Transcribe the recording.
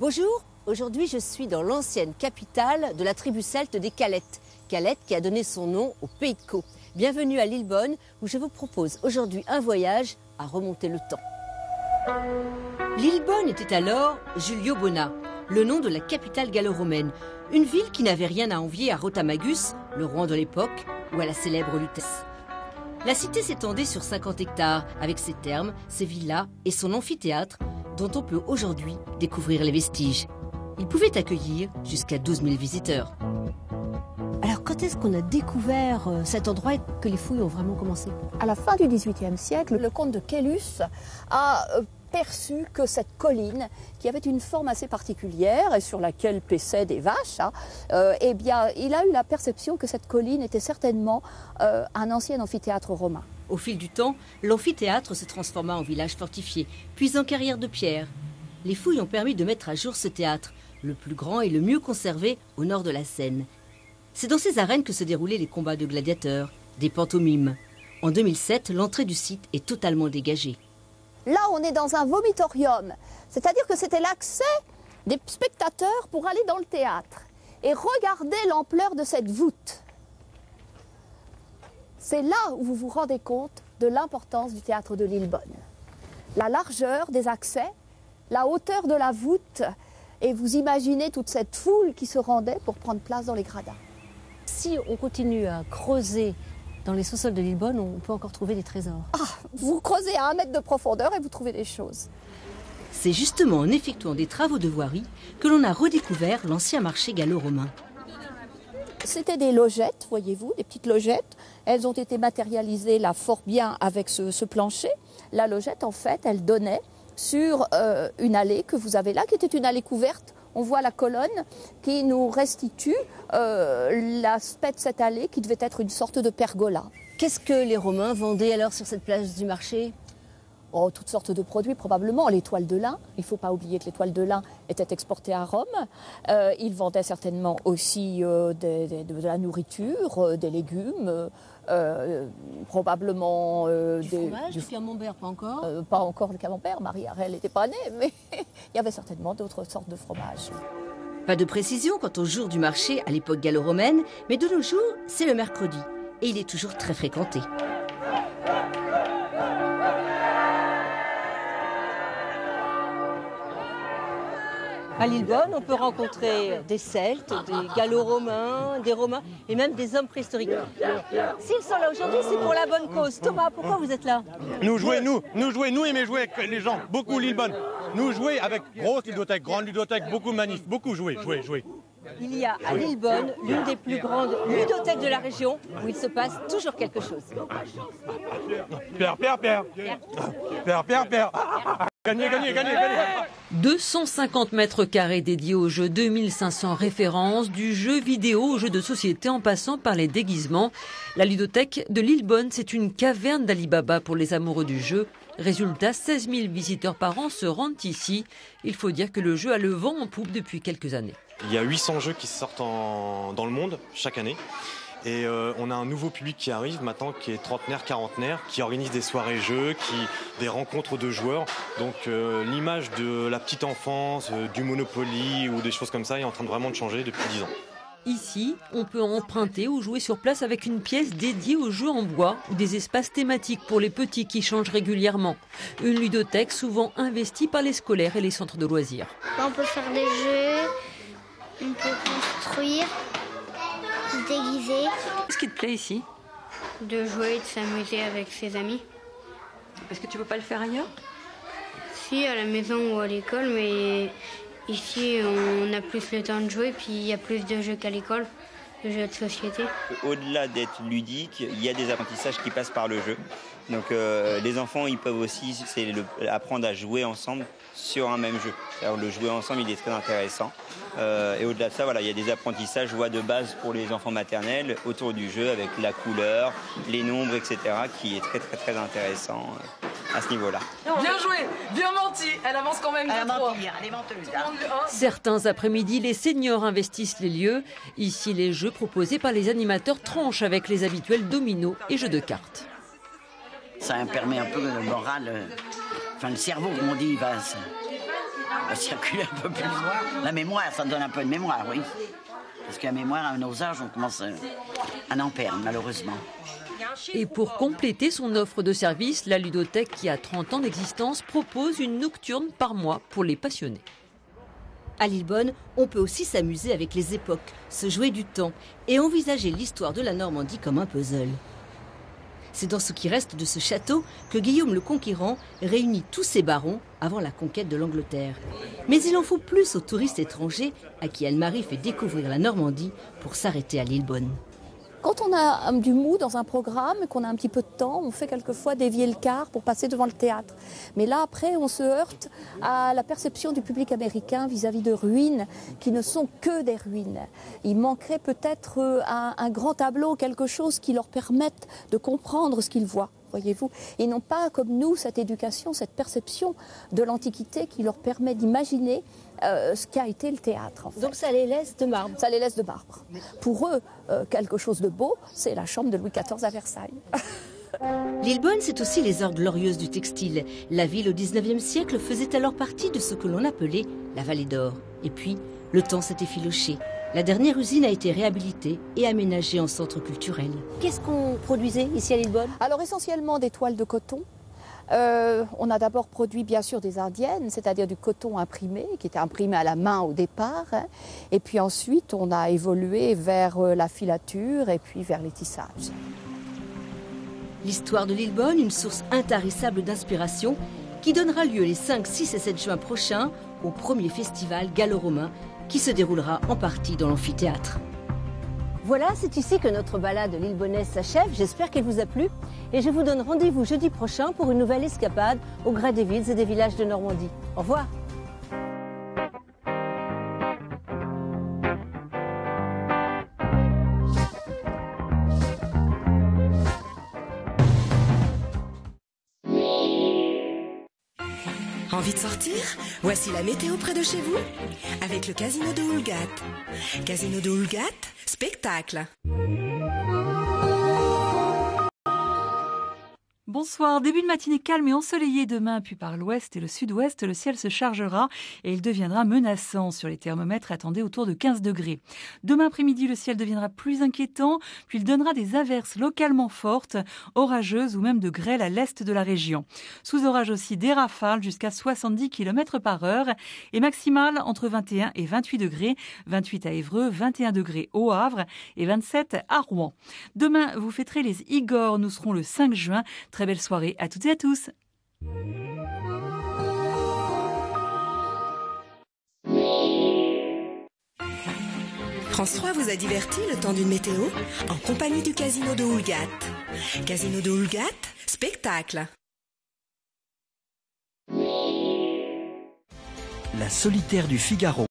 Bonjour, aujourd'hui je suis dans l'ancienne capitale de la tribu celte des Calettes. Calette qui a donné son nom au Pays de Caux. Bienvenue à Lillebonne où je vous propose aujourd'hui un voyage à remonter le temps. Lillebonne était alors Julio Bona, le nom de la capitale gallo-romaine. Une ville qui n'avait rien à envier à Rotamagus, le roi de l'époque, ou à la célèbre Lutèce. La cité s'étendait sur 50 hectares, avec ses thermes, ses villas et son amphithéâtre, dont on peut aujourd'hui découvrir les vestiges. Il pouvait accueillir jusqu'à 12 000 visiteurs. Alors quand est-ce qu'on a découvert cet endroit et que les fouilles ont vraiment commencé? À la fin du XVIIIe siècle, le comte de Caylus a perçu que cette colline, qui avait une forme assez particulière et sur laquelle paissaient des vaches, eh bien, il a eu la perception que cette colline était certainement un ancien amphithéâtre romain. Au fil du temps, l'amphithéâtre se transforma en village fortifié, puis en carrière de pierre. Les fouilles ont permis de mettre à jour ce théâtre, le plus grand et le mieux conservé au nord de la Seine. C'est dans ces arènes que se déroulaient les combats de gladiateurs, des pantomimes. En 2007, l'entrée du site est totalement dégagée. Là, on est dans un vomitorium, c'est-à-dire que c'était l'accès des spectateurs pour aller dans le théâtre et regarder l'ampleur de cette voûte. C'est là où vous vous rendez compte de l'importance du théâtre de Lillebonne. La largeur des accès, la hauteur de la voûte, et vous imaginez toute cette foule qui se rendait pour prendre place dans les gradins. Si on continue à creuser dans les sous-sols de Lillebonne, on peut encore trouver des trésors. Ah, vous creusez à 1 mètre de profondeur et vous trouvez des choses. C'est justement en effectuant des travaux de voirie que l'on a redécouvert l'ancien marché gallo-romain. C'était des logettes, voyez-vous, des petites logettes. Elles ont été matérialisées là fort bien avec ce plancher. La logette, en fait, elle donnait sur une allée que vous avez là, qui était une allée couverte. On voit la colonne qui nous restitue l'aspect de cette allée qui devait être une sorte de pergola. Qu'est-ce que les Romains vendaient alors sur cette place du marché? Oh, toutes sortes de produits, probablement. Les toiles de lin. Il ne faut pas oublier que les toiles de lin étaient exportées à Rome. Ils vendaient certainement aussi de la nourriture, des légumes, probablement du fromage, du camembert, pas encore pas encore le camembert, Marie-Arelle n'était pas née, mais il y avait certainement d'autres sortes de fromages. Pas de précision quant au jour du marché à l'époque gallo-romaine, mais de nos jours, c'est le mercredi. Et il est toujours très fréquenté. À Lillebonne, on peut rencontrer des Celtes, des Gallo-Romains, des Romains et même des hommes préhistoriques. S'ils sont là aujourd'hui, c'est pour la bonne cause. Thomas, pourquoi vous êtes là? Nous aimer jouer avec les gens, beaucoup Lillebonne. Nous jouer avec grosse ludothèque, grande ludothèque, beaucoup de manifs, beaucoup jouer. Il y a à Lillebonne l'une des plus grandes ludothèques de la région où il se passe toujours quelque chose. Pierre. Gagnez. 250 mètres carrés dédiés au jeu, 2500 références, du jeu vidéo au jeu de société en passant par les déguisements. La ludothèque de Lillebonne, c'est une caverne d'Alibaba pour les amoureux du jeu. Résultat, 16 000 visiteurs par an se rendent ici. Il faut dire que le jeu a le vent en poupe depuis quelques années. Il y a 800 jeux qui sortent dans le monde chaque année. Et on a un nouveau public qui arrive maintenant, qui est trentenaire, quarantenaire, qui organise des soirées jeux, des rencontres de joueurs. Donc l'image de la petite enfance, du Monopoly ou des choses comme ça est en train de vraiment de changer depuis 10 ans. Ici, on peut emprunter ou jouer sur place avec une pièce dédiée aux jeux en bois ou des espaces thématiques pour les petits qui changent régulièrement. Une ludothèque souvent investie par les scolaires et les centres de loisirs. On peut faire des jeux, on peut construire, se déguiser. Qu'est-ce qui te plaît ici? De jouer et de s'amuser avec ses amis. Est-ce que tu peux pas le faire ailleurs? Si, à la maison ou à l'école, mais ici on a plus le temps de jouer, puis il y a plus de jeux qu'à l'école, de jeux de société. Au-delà d'être ludique, il y a des apprentissages qui passent par le jeu. Donc les enfants, ils peuvent aussi apprendre à jouer ensemble sur un même jeu. Alors, le jouer ensemble, il est très intéressant. Et au-delà de ça, voilà, il y a des apprentissages de base pour les enfants maternels autour du jeu avec la couleur, les nombres, etc. qui est très intéressant à ce niveau-là. Bien joué, bien menti, elle avance quand même 2-3. Elle est menteuse. Certains après-midi, les seniors investissent les lieux. Ici, les jeux proposés par les animateurs tranchent avec les habituels dominos et jeux de cartes. Ça permet un peu le moral, le cerveau, comme on dit, circuler un peu plus. La mémoire, ça donne un peu de mémoire, oui. Parce que la mémoire, à nos âges, on commence à en perdre, malheureusement. Et pour compléter son offre de service, la ludothèque, qui a 30 ans d'existence, propose une nocturne par mois pour les passionnés. À Lillebonne, on peut aussi s'amuser avec les époques, se jouer du temps et envisager l'histoire de la Normandie comme un puzzle. C'est dans ce qui reste de ce château que Guillaume le Conquérant réunit tous ses barons avant la conquête de l'Angleterre. Mais il en faut plus aux touristes étrangers à qui Anne-Marie fait découvrir la Normandie pour s'arrêter à Lillebonne. Quand on a du mou dans un programme et qu'on a un petit peu de temps, on fait quelquefois dévier le quart pour passer devant le théâtre. Mais là, après, on se heurte à la perception du public américain vis-à-vis de ruines qui ne sont que des ruines. Il manquerait peut-être un grand tableau, quelque chose qui leur permette de comprendre ce qu'ils voient. Voyez-vous, ils n'ont pas, comme nous, cette éducation, cette perception de l'Antiquité qui leur permet d'imaginer ce qu'a été le théâtre. En fait. Donc ça les laisse de marbre. Ça les laisse de marbre. Pour eux, quelque chose de beau, c'est la chambre de Louis XIV à Versailles. Lillebonne, c'est aussi les heures glorieuses du textile. La ville au XIXe siècle faisait alors partie de ce que l'on appelait la Vallée d'Or. Et puis, le temps s'est effiloché. La dernière usine a été réhabilitée et aménagée en centre culturel. Qu'est-ce qu'on produisait ici à Lillebonne? Alors essentiellement des toiles de coton. On a d'abord produit bien sûr des indiennes, c'est-à-dire du coton imprimé, qui était imprimé à la main au départ. Et puis ensuite, on a évolué vers la filature et puis vers les tissages. L'histoire de Lillebonne, une source intarissable d'inspiration, qui donnera lieu les 5, 6 et 7 juin prochains au premier festival gallo-romain qui se déroulera en partie dans l'amphithéâtre. Voilà, c'est ici que notre balade lillebonnaise s'achève. J'espère qu'elle vous a plu. Et je vous donne rendez-vous jeudi prochain pour une nouvelle escapade au gré des villes et des villages de Normandie. Au revoir. Envie de sortir? Voici la météo près de chez vous avec le Casino de Houlgat. Casino de Houlgat, spectacle. Bonsoir, début de matinée calme et ensoleillée demain, puis par l'ouest et le sud-ouest, le ciel se chargera et il deviendra menaçant. Sur les thermomètres, attendez autour de 15 degrés. Demain après-midi, le ciel deviendra plus inquiétant, puis il donnera des averses localement fortes, orageuses ou même de grêle à l'est de la région. Sous orage aussi des rafales jusqu'à 70 km/h et maximales entre 21 et 28 degrés, 28 à Évreux, 21 degrés au Havre et 27 à Rouen. Demain, vous fêterez les Igor, nous serons le 5 juin. Très belle soirée à toutes et à tous. France 3 vous a diverti le temps d'une météo en compagnie du Casino de Houlgat. Casino de Houlgat, spectacle. La solitaire du Figaro.